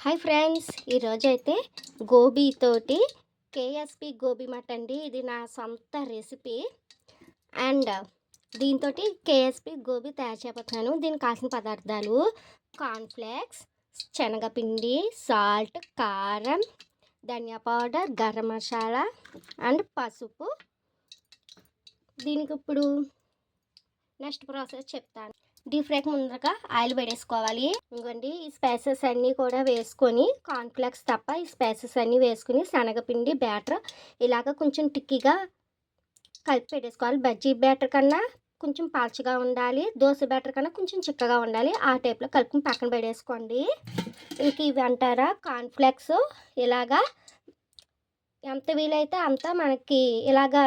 Hi friends, ఈరోజైతే గోబీ తోటి KSP gobi మట్ అండి. ఇది నా సొంత రెసిపీ అండ్ దీంతో కేఎస్పి గోబీ తయారు చేయబోతున్నాను. దీనికి కావాల్సిన పదార్థాలు కార్న్ఫ్లేక్స్, శనగపిండి, సాల్ట్, కారం, ధనియా పౌడర్, గరం మసాలా అండ్ పసుపు. దీనికి ఇప్పుడు నెక్స్ట్ ప్రాసెస్ చెప్తాను. డీప్ ఫ్రైకి ముందరగా ఆయిల్ పెట్టేసుకోవాలి. ఇంకోండి, ఈ స్పైసెస్ అన్నీ కూడా వేసుకొని కార్న్ఫ్లేక్స్ తప్ప ఈ స్పైసెస్ అన్నీ వేసుకుని శనగపిండి బ్యాటర్ ఇలాగ కొంచెం టిక్కీగా కలిపి పెట్టేసుకోవాలి. బజ్జీ బ్యాటర్ కన్నా కొంచెం పాల్చగా ఉండాలి, దోశ బ్యాటర్ కన్నా కొంచెం చిక్కగా ఉండాలి. ఆ టైప్లో కలుపుకుని పక్కన పెట్టేసుకోండి. ఇంక ఇవి అంటారా కార్న్ఫ్లేక్స్ ఇలాగా ఎంత వీలైతే అంత మనకి ఇలాగా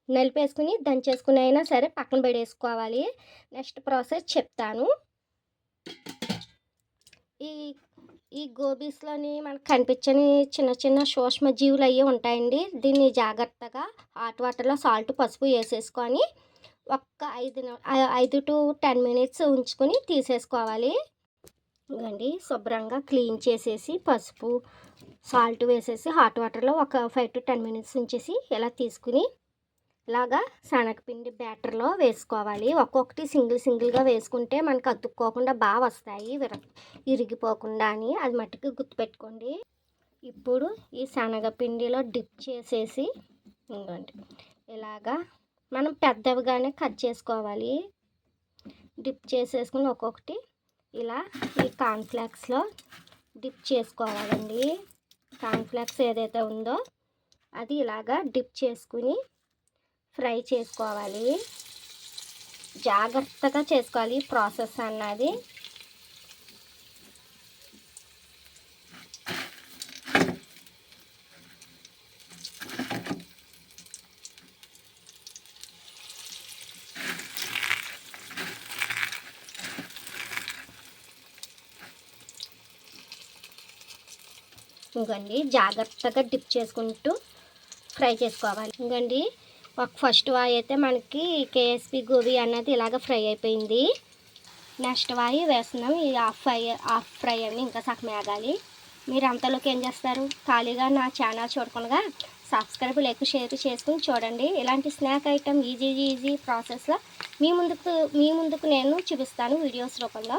నలిపేసుకుని దంచేసుకుని అయినా సరే పక్కన పెట్టేసుకోవాలి. నెక్స్ట్ ప్రాసెస్ చెప్తాను. ఈ గోబీస్లోని మనకు కనిపించని చిన్న చిన్న సూక్ష్మ జీవులు అయ్యి ఉంటాయండి. దీన్ని జాగ్రత్తగా హాట్ వాటర్లో సాల్ట్, పసుపు వేసేసుకొని ఒక్క 5 to 10 minutes ఉంచుకొని తీసేసుకోవాలి. ఇదండి, శుభ్రంగా క్లీన్ చేసేసి పసుపు, సాల్ట్ వేసేసి హాట్ వాటర్లో ఒక 5 to 10 minutes ఉంచేసి ఇలా తీసుకుని ఇలాగా శనగపిండి బ్యాటర్లో వేసుకోవాలి. ఒక్కొక్కటి సింగిల్గా వేసుకుంటే మనకు అతుక్కోకుండా బాగా వస్తాయి, ఇరిగిపోకుండా అని అది మట్టుకు గుర్తుపెట్టుకోండి. ఇప్పుడు ఈ శనగపిండిలో డిప్ చేసేసి ఇంకోండి ఇలాగా మనం పెద్దవిగానే కట్ చేసుకోవాలి. డిప్ చేసేసుకుని ఒక్కొక్కటి ఇలా ఈ కార్న్ఫ్లేక్స్లో డిప్ చేసుకోవాలండి. కార్న్ఫ్లేక్స్ ఏదైతే ఉందో అది ఇలాగా డిప్ చేసుకుని ఫ్రై చేసుకోవాలి. జాగ్రత్తగా చేసుకోవాలి ప్రాసెస్ అన్నది. ఇంకండి జాగ్రత్తగా డిప్ చేసుకుంటూ ఫ్రై చేసుకోవాలి. ఇంకండి ఫస్ట్ వాయి అయితే మనకి కేఎస్పి గోబీ అన్నది ఇలాగ ఫ్రై అయిపోయింది. నెక్స్ట్ వాయి వేస్తున్నాం. ఈ హాఫ్ ఫ్రై అని ఇంకా సగం వేగాలి. మీరు అంతలోకి ఏం చేస్తారు, ఖాళీగా నా ఛానల్ చూడకుండా సబ్స్క్రైబ్, లైక్, షేర్ చేసుకుని చూడండి. ఇలాంటి స్నాక్ ఐటమ్ ఈజీ ప్రాసెస్లో మీ ముందుకు నేను చూపిస్తాను వీడియోస్ రూపంలో.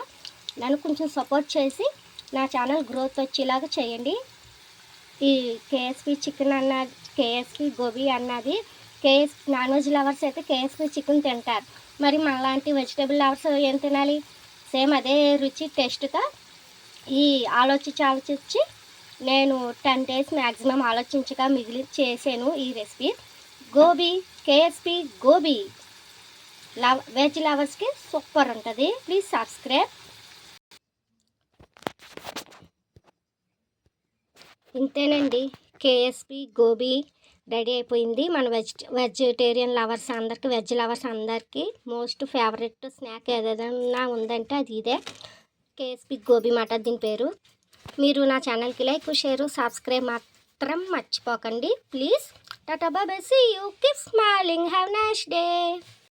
నన్ను కొంచెం సపోర్ట్ చేసి నా ఛానల్ గ్రోత్ వచ్చేలాగా చేయండి. ఈ కేఎస్పి చికెన్ అన్నది, కేఎస్పి గోబీ అన్నది నాన్ వెజ్ లవర్స్ అయితే కేఎస్పి చికెన్ తింటారు. మరి మనలాంటి వెజిటేబుల్ లవర్స్ ఏం తినాలి? సేమ్ అదే రుచి టేస్ట్గా ఆలోచించి నేను 10 days మ్యాక్సిమం ఆలోచించగా చేసాను ఈ recipe. Gobi, KSP gobi veg లవర్స్కి సూపర్ ఉంటుంది. Please subscribe. ఇంతేనండి, కేఎస్పి గోబీ రెడీ అయిపోయింది. మన వెజిటేరియన్ లవర్స్ అందరికీ, వెజ్ లవర్స్ అందరికీ మోస్ట్ ఫేవరెట్ స్నాక్ ఏదైనా ఉందంటే అది ఇదే, కేఎస్పి గోబీ మాట దీని పేరు. మీరు నా ఛానల్కి లైక్, షేర్, సబ్స్క్రైబ్ మాత్రం మర్చిపోకండి please. Tata, bye, see you, keep smiling, have nice day.